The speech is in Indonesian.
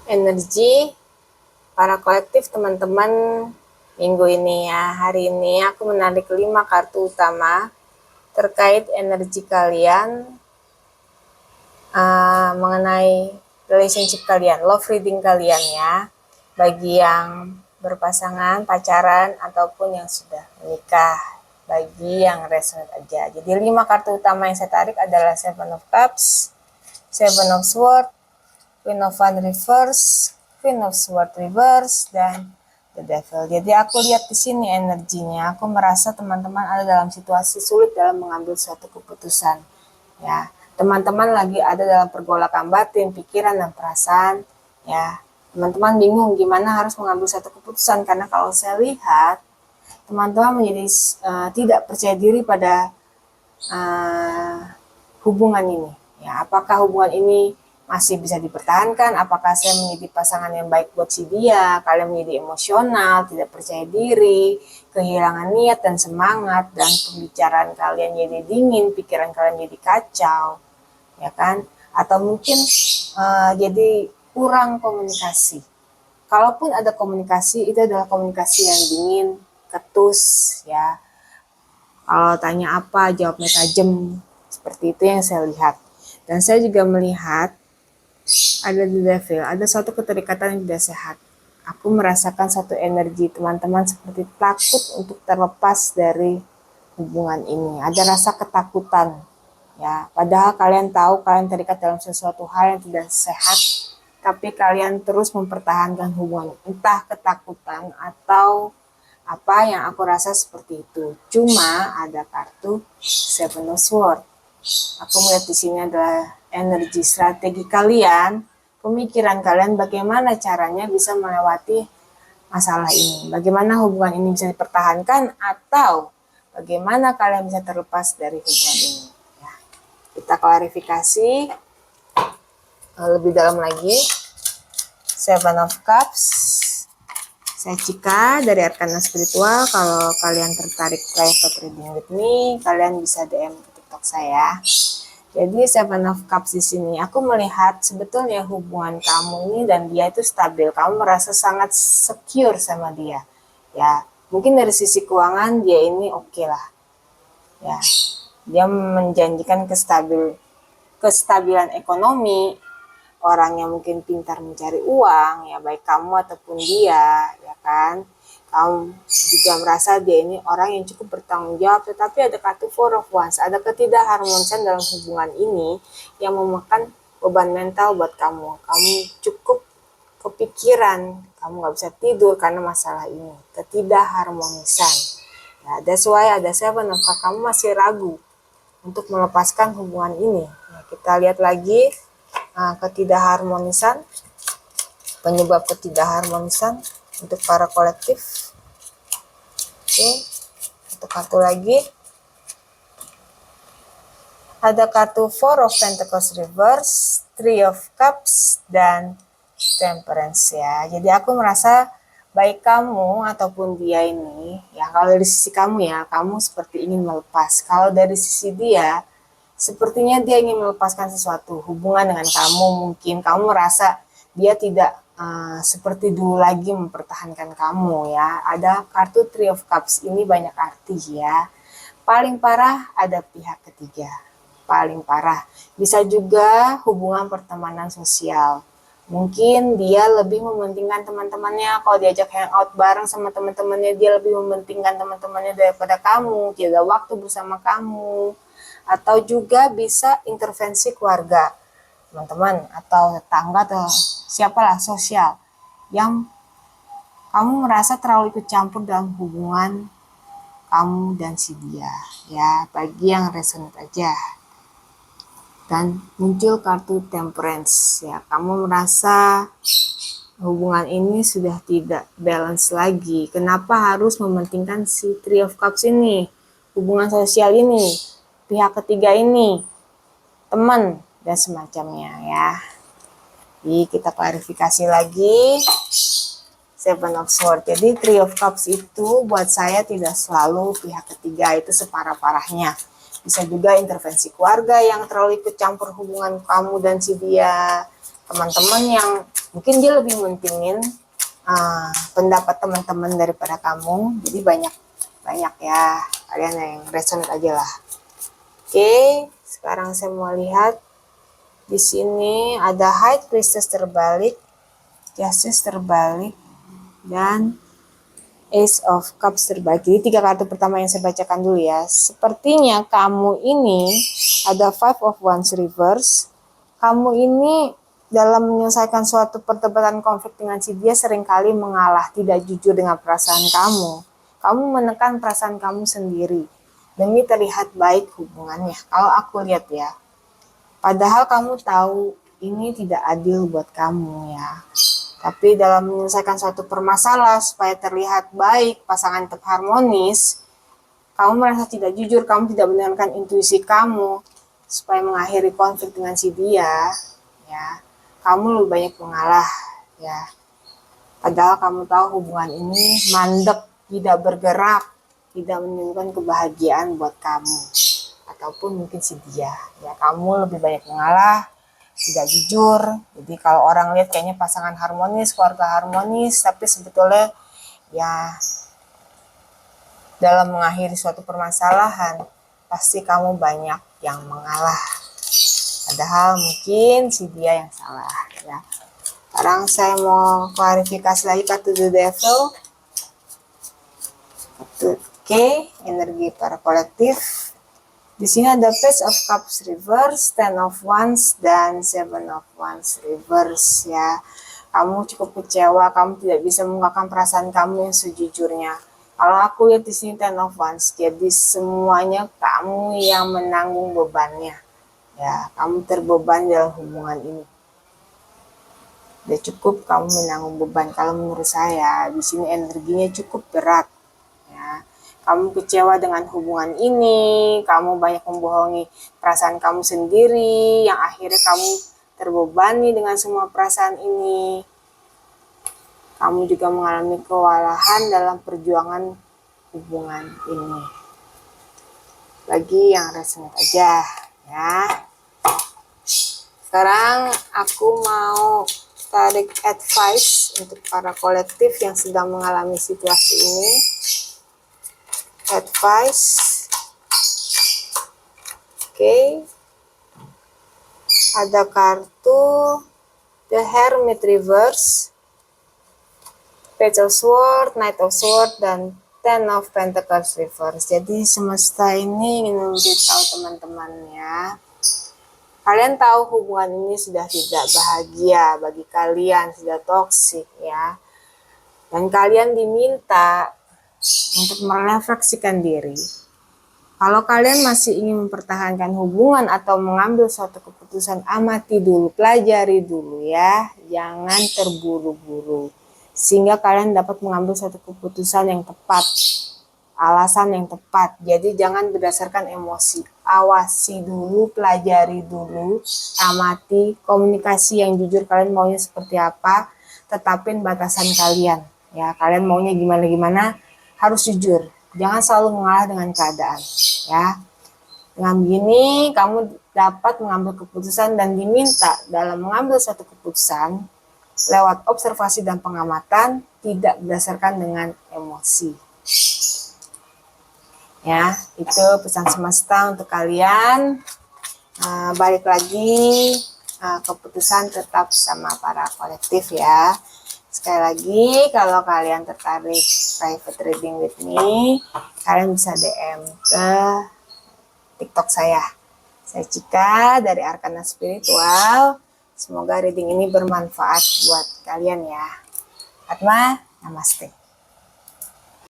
energi para kolektif teman-teman minggu ini ya. Hari ini aku menarik 5 kartu utama terkait energi kalian mengenai relationship kalian, love reading kalian ya. Bagi yang berpasangan, pacaran, ataupun yang sudah menikah. Bagi yang resonate aja. Jadi 5 kartu utama yang saya tarik adalah Seven of Cups, Seven of Swords, Queen of Wands reverse, Queen of Swords reverse, dan The Devil. Jadi aku lihat di sini energinya. Aku merasa teman-teman ada dalam situasi sulit dalam mengambil suatu keputusan. Ya, teman-teman lagi ada dalam pergolakan batin, pikiran, dan perasaan. Ya, teman-teman bingung gimana harus mengambil suatu keputusan karena kalau saya lihat teman-teman menjadi tidak percaya diri pada hubungan ini. Ya, apakah hubungan ini masih bisa dipertahankan? Apakah saya menjadi pasangan yang baik buat si dia? Kalian menjadi emosional, tidak percaya diri, kehilangan niat dan semangat, dan pembicaraan kalian jadi dingin, pikiran kalian jadi kacau, ya kan? Atau mungkin jadi kurang komunikasi. Kalaupun ada komunikasi, itu adalah komunikasi yang dingin, ketus, ya. Kalau tanya apa, jawabnya tajam. Seperti itu yang saya lihat. Dan saya juga melihat ada The Devil, ada suatu keterikatan yang tidak sehat. Aku merasakan satu energi teman-teman seperti takut untuk terlepas dari hubungan ini. Ada rasa ketakutan, ya. Padahal kalian tahu kalian terikat dalam sesuatu hal yang tidak sehat, tapi kalian terus mempertahankan hubungan. Entah ketakutan atau apa yang aku rasa seperti itu. Cuma ada kartu Seven of Swords. Aku melihat di sini adalah energi strategi kalian, pemikiran kalian bagaimana caranya bisa melewati masalah ini. Bagaimana hubungan ini bisa dipertahankan atau bagaimana kalian bisa terlepas dari hubungan ini. Ya, kita klarifikasi lebih dalam lagi. Seven of Cups. Saya Cika dari Arkana Spiritual. Kalau kalian tertarik private reading with me, kalian bisa DM ke TikTok saya. Jadi Seven of Cups di sini aku melihat sebetulnya hubungan kamu ini dan dia itu stabil. Kamu merasa sangat secure sama dia. Ya, mungkin dari sisi keuangan dia ini oke lah. Ya. Dia menjanjikan kestabilan ekonomi, orang yang mungkin pintar mencari uang, ya baik kamu ataupun dia, ya kan. Kamu juga merasa dia ini orang yang cukup bertanggung jawab, tetapi ada kartu Four of Wands, ada ketidakharmonisan dalam hubungan ini yang memakan beban mental buat kamu. Kamu cukup kepikiran, kamu gak bisa tidur karena masalah ini, ketidakharmonisan. Ya, that's why ada Seven of Cups, kamu masih ragu untuk melepaskan hubungan ini. Ya, kita lihat lagi ketidakharmonisan, penyebab ketidakharmonisan untuk para kolektif. Oke, satu kartu lagi. Ada kartu Four of Pentacles reverse, Three of Cups, dan Temperance ya. Jadi aku merasa baik kamu ataupun dia ini, ya kalau dari sisi kamu ya, kamu seperti ingin melepas. Kalau dari sisi dia, sepertinya dia ingin melepaskan sesuatu hubungan dengan kamu. Mungkin kamu merasa dia tidak seperti dulu lagi mempertahankan kamu ya. Ada kartu Three of Cups, ini banyak arti ya. Paling parah ada pihak ketiga. Paling parah. Bisa juga hubungan pertemanan sosial. Mungkin dia lebih mementingkan teman-temannya. Kalau diajak hangout bareng sama teman-temannya, dia lebih mementingkan teman-temannya daripada kamu. Dia ada waktu bersama kamu. Atau juga bisa intervensi keluarga, teman-teman, atau tetangga, atau siapalah sosial yang kamu merasa terlalu ikut campur dalam hubungan kamu dan si dia. Ya, bagi yang resonate aja. Dan muncul kartu Temperance. Ya, kamu merasa hubungan ini sudah tidak balance lagi. Kenapa harus mementingkan si Three of Cups ini? Hubungan sosial ini, pihak ketiga ini, teman, dan semacamnya ya. Jadi kita klarifikasi lagi. Seven of Swords. Jadi Three of Cups itu buat saya tidak selalu pihak ketiga itu separah-parahnya. Bisa juga intervensi keluarga yang terlalu ikut campur hubungan kamu dan si dia. teman-teman yang mungkin dia lebih mentingin pendapat teman-teman daripada kamu. Jadi banyak ya, kalian yang resonate aja lah. Oke, sekarang saya mau lihat di sini ada High Priestess terbalik, Justice terbalik, dan Ace of Cups terbalik. Jadi 3 kartu pertama yang saya bacakan dulu ya. Sepertinya kamu ini ada Five of Wands reverse. Kamu ini dalam menyelesaikan suatu perdebatan konflik dengan si dia seringkali mengalah, tidak jujur dengan perasaan kamu. Kamu menekan perasaan kamu sendiri demi terlihat baik hubungannya. Kalau aku lihat ya, padahal kamu tahu ini tidak adil buat kamu ya. Tapi dalam menyelesaikan suatu permasalahan supaya terlihat baik, pasangan tetap harmonis, kamu merasa tidak jujur, kamu tidak mendengarkan intuisi kamu supaya mengakhiri konflik dengan si dia, ya. Kamu lebih banyak mengalah, ya. Padahal kamu tahu hubungan ini mandek, tidak bergerak, tidak menimbulkan kebahagiaan buat kamu ataupun mungkin si dia. Ya, kamu lebih banyak mengalah, tidak jujur. Jadi kalau orang lihat kayaknya pasangan harmonis, keluarga harmonis, tapi sebetulnya ya dalam mengakhiri suatu permasalahan pasti kamu banyak yang mengalah. Padahal mungkin si dia yang salah ya. Sekarang saya mau klarifikasi lagi kartu The Devil. Oke, energi para kolektif. Di sini ada Page of Cups reverse, Ten of Wands, dan Seven of Wands reverse ya. Kamu cukup kecewa, kamu tidak bisa mengungkapkan perasaan kamu yang sejujurnya. Kalau aku lihat di sini Ten of Wands, jadi semuanya kamu yang menanggung bebannya. Ya, kamu terbeban dalam hubungan ini. Udah cukup kamu menanggung beban. Kalau menurut saya, di sini energinya cukup berat. Ya. Kamu kecewa dengan hubungan ini, kamu banyak membohongi perasaan kamu sendiri, yang akhirnya kamu terbebani dengan semua perasaan ini. Kamu juga mengalami kewalahan dalam perjuangan hubungan ini. Bagi yang resonate aja, ya. Sekarang aku mau tarik advice untuk para kolektif yang sedang mengalami situasi ini. Advice. Oke. Ada kartu The Hermit reverse, Page of Swords, Knight of Swords, dan Ten of Pentacles reverse. Jadi semesta ini ingin memberitahu teman-temannya, kalian tahu hubungan ini sudah tidak bahagia bagi kalian, sudah toksik ya. Dan kalian diminta untuk merefleksikan diri. Kalau kalian masih ingin mempertahankan hubungan atau mengambil suatu keputusan, amati dulu, pelajari dulu ya. Jangan terburu-buru. Sehingga kalian dapat mengambil suatu keputusan yang tepat. Alasan yang tepat. Jadi jangan berdasarkan emosi. Awasi dulu, pelajari dulu, amati, komunikasi yang jujur kalian maunya seperti apa, tetapin batasan kalian. Ya, kalian maunya gimana-gimana, harus jujur, jangan selalu mengalah dengan keadaan ya. Dengan begini kamu dapat mengambil keputusan dan diminta dalam mengambil suatu keputusan lewat observasi dan pengamatan, tidak berdasarkan dengan emosi ya. Itu pesan semesta untuk kalian. Balik lagi, keputusan tetap sama para kolektif ya. Sekali lagi, kalau kalian tertarik private reading with me, kalian bisa DM ke TikTok saya. Saya Cika dari Arkana Spiritual. Semoga reading ini bermanfaat buat kalian ya. Atma, namaste.